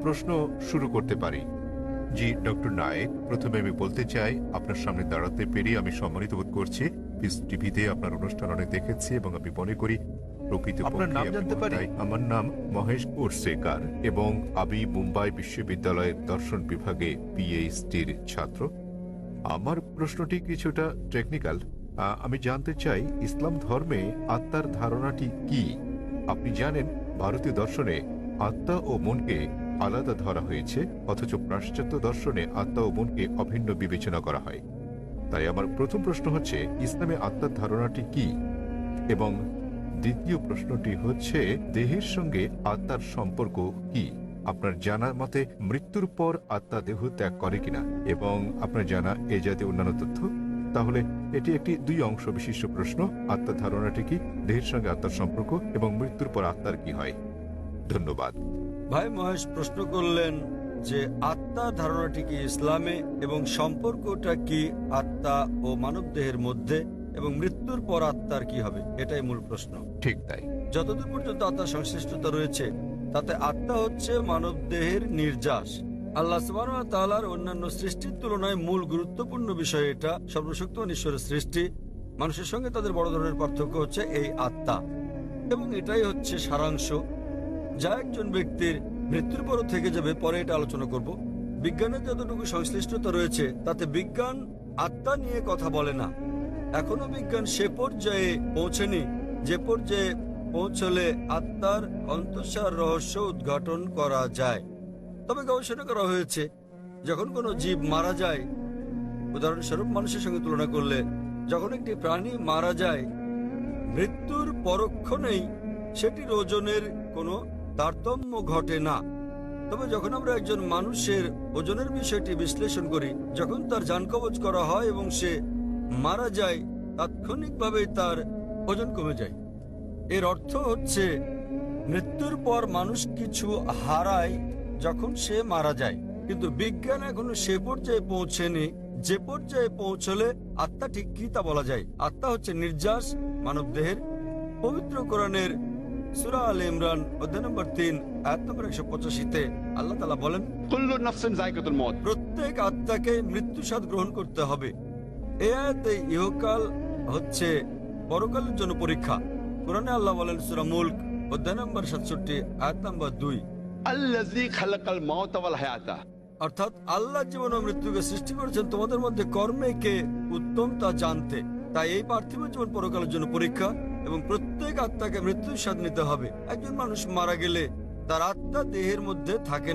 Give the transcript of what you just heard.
প্রশ্ন শুরু করতে পারি? জি ডক্টর নায়েক, প্রথমে আমি বলতে চাই আপনার সামনে দাঁড়াতে পেরে আমি সম্মানিত বোধ করছি। পিস টিভিতে আপনার অনুষ্ঠান অনেক দেখেছি এবং আমি মনে করি আপনার নাম জানতে পারি? আমার নাম মহেশ উর্সেকার এবং আমি মুম্বাই বিশ্ববিদ্যালয়ের দর্শন বিভাগে পিএইচডির ছাত্র। আমার প্রশ্নটি কিছুটা টেকনিক্যাল। আমি জানতে চাই ইসলাম ধর্মে আত্মার ধারণাটি কি? আপনি জানেন ভারতীয় দর্শনে আত্মা ও মনকে আলাদা ধরা হয়েছে, অথচ পাশ্চাত্য দর্শনে আত্মা ও মনকে অভিন্ন বিবেচনা করা হয়। তাই আমার প্রথম প্রশ্ন হচ্ছে, ইসলামে আত্মার ধারণাটি কি? এবং দ্বিতীয় প্রশ্নটি হচ্ছে, দেহের সঙ্গে আত্মার সম্পর্ক কি? আপনার জানা মতে মৃত্যুর পর আত্মা দেহ ত্যাগ করে কিনা, এবং আপনার জানা এ জাতীয় অন্যান্য তথ্য। তাহলে এটি একটি 2 অংশ বিশিষ্ট প্রশ্ন। আত্মার ধারণাটি কি, দেহের সঙ্গে আত্মার সম্পর্ক, এবং মৃত্যুর পর আত্মার কি হয়? ধন্যবাদ। ভাই মহেশ প্রশ্ন করলেন যে আত্মার ধারণাটি কি ইসলামে এবং সম্পর্কটা কি আত্মা ও মানব দেহের মধ্যে, এবং মৃত্যুর পর আত্মার কি হবে, এটাই মূল প্রশ্ন। ঠিক তাই। যতদূর পর্যন্ত আত্মার সংশ্লিষ্টতা রয়েছে তাতে আত্মা হচ্ছে মানব দেহের নির্যাস। আল্লাহ সুবহানাহু ওয়া তাআলার অন্যান্য সৃষ্টির তুলনায় মূল গুরুত্বপূর্ণ বিষয় এটা। সর্বশক্তিমান ঈশ্বরের সৃষ্টি, মানুষের সঙ্গে তাদের বড় ধরনের পার্থক্য হচ্ছে এই আত্মা, এবং এটাই হচ্ছে সারাংশ যা একজন ব্যক্তির মৃত্যুর পরও থেকে যাবে। পরে এটা আলোচনা করব। বিজ্ঞানের যতটুকু সংশ্লিষ্টতা রয়েছে তাতে বিজ্ঞান আত্মা নিয়ে কথা বলে না। এখনো বিজ্ঞান সে পর্যায়ে পৌঁছেনি যে পর্যায়ে পৌঁছলে আত্মার অন্তঃসার রহস্য উদ্ঘাটন করা যায়। তবে গবেষণা করা হয়েছে, যখন কোনো জীব মারা যায়, উদাহরণস্বরূপ মানুষের সঙ্গে তুলনা করলে, যখন একটি প্রাণী মারা যায় মৃত্যুর পরক্ষণেই সেটির ওজনের কোনো তারতম্য ঘটে না। তবে যখন আমরা একজন মানুষের ওজনের বিষয়টি বিশ্লেষণ করি, যখন তার জান কবজ করা হয় এবং সে মারা যায়, তাৎক্ষণিকভাবেই তার ওজন কমে যায়। এর অর্থ হচ্ছে মৃত্যুর পর মানুষ কিছু হারায় যখন সে মারা যায়, কিন্তু বিজ্ঞান এখনো সে পর্যায়ে পৌঁছেনি যে পর্যায়ে পৌঁছলে আত্মা ঠিক কি তা বলা যায়। আত্মা হচ্ছে নির্যাস মানব দেহের। পবিত্র কোরআনের সূরা আলে ইমরান অধ্যায় নম্বর 3 আয়াত নম্বর 185-তে আল্লাহ তাআলা বলেন, কুল্লু নাফসিন যায়কাতুল মউত। প্রত্যেক আত্মাকে মৃত্যু স্বাদ গ্রহণ করতে হবে। এই আয়াতে ইহকাল হচ্ছে পরকালের জন্য পরীক্ষা। কোরআনে আল্লাহ বলেন সূরা মুলক অধ্যায় নম্বর 67 আয়াত নম্বর 2, আল্লাযী খালাকাল মাউতা ওয়াল হায়াতা। অর্থাৎ আল্লাহ জীবন ও মৃত্যুকে সৃষ্টি করেছেন তোমাদের মধ্যে কর্মে কে উত্তম তা জানতে। তাই এই পার্থিব জীবন পরকালের জন্য পরীক্ষা, এবং প্রত্যেক আত্মাকে মৃত্যুর স্বাদ নিতে হবে। একজন মানুষ মারা গেলে তার আত্মা দেহের মধ্যে থাকে না।